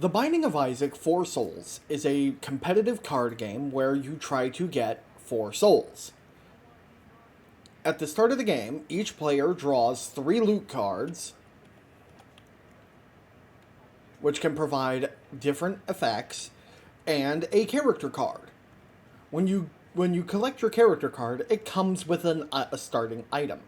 The Binding of Isaac 4 Souls is a competitive card game where you try to get 4 souls. At the start of the game, each player draws 3 loot cards, which can provide different effects, and a character card. When you collect your character card, it comes with a starting item.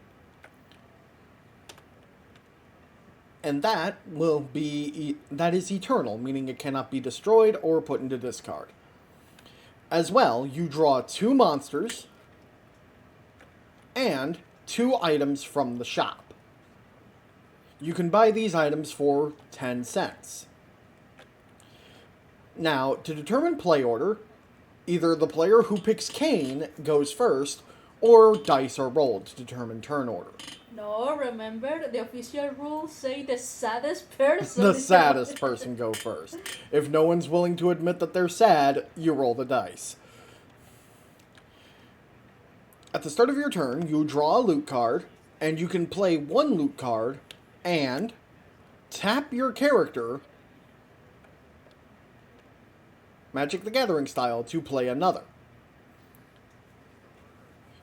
And that is eternal, meaning it cannot be destroyed or put into discard. As well, you draw 2 monsters and 2 items from the shop. You can buy these items for 10 cents. Now, to determine play order, either the player who picks Cain goes first, or dice are rolled to determine turn order. No, remember, the official rules say the saddest person. The saddest person go first. If no one's willing to admit that they're sad, you roll the dice. At the start of your turn, you draw a loot card, and you can play 1 loot card, and tap your character, Magic the Gathering style, to play another.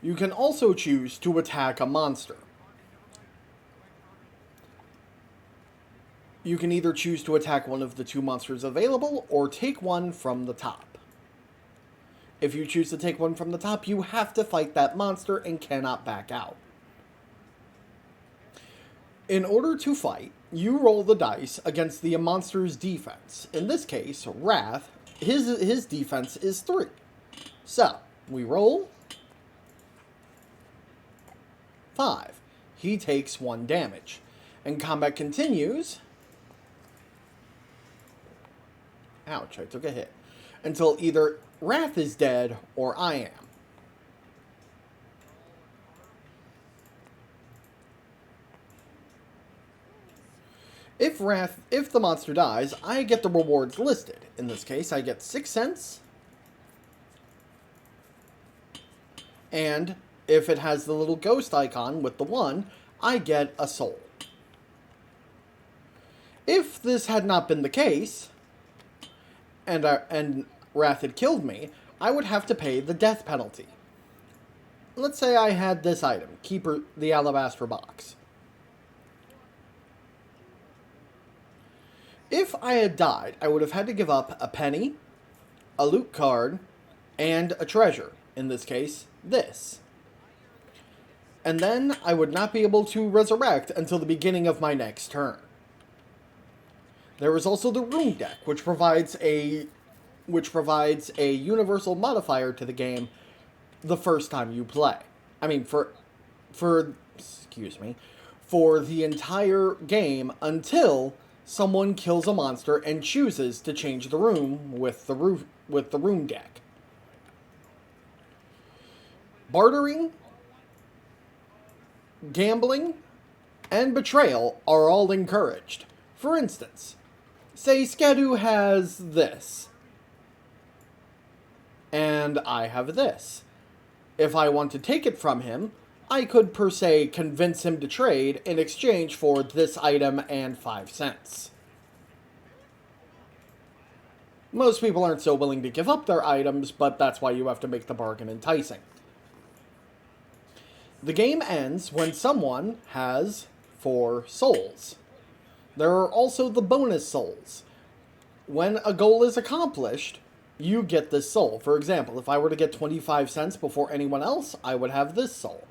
You can also choose to attack a monster. You can either choose to attack one of the 2 monsters available, or take one from the top. If you choose to take one from the top, you have to fight that monster and cannot back out. In order to fight, you roll the dice against the monster's defense. In this case, Wrath, his defense is 3. So, we roll 5. He takes 1 damage. And combat continues. Ouch, I took a hit. Until either Wrath is dead or I am. If the monster dies, I get the rewards listed. In this case, I get 6 cents. And if it has the little ghost icon with the 1, I get a soul. If this had not been the case, and Wrath had killed me, I would have to pay the death penalty. Let's say I had this item, Keeper the Alabaster Box. If I had died, I would have had to give up a penny, a loot card, and a treasure. In this case, this. And then I would not be able to resurrect until the beginning of my next turn. There is also the Rune Deck, which provides a universal modifier to the game the first time you play. I mean, for the entire game until someone kills a monster and chooses to change the room with the Rune Deck. Bartering, gambling, and betrayal are all encouraged. For instance, say Skadu has this, and I have this. If I want to take it from him, I could per se convince him to trade in exchange for this item and 5 cents. Most people aren't so willing to give up their items, but that's why you have to make the bargain enticing. The game ends when someone has 4 souls. There are also the bonus souls. When a goal is accomplished, you get this soul. For example, if I were to get 25 cents before anyone else, I would have this soul.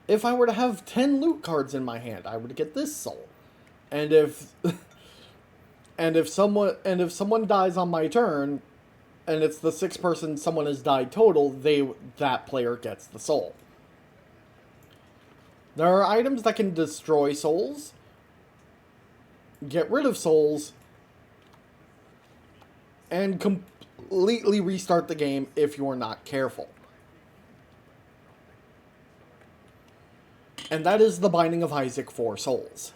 If I were to have 10 loot cards in my hand, I would get this soul. And if someone dies on my turn, and it's the 6th person someone has died total, that player gets the soul. There are items that can destroy souls, get rid of souls, and completely restart the game if you're not careful. And that is The Binding of Isaac 4 Souls.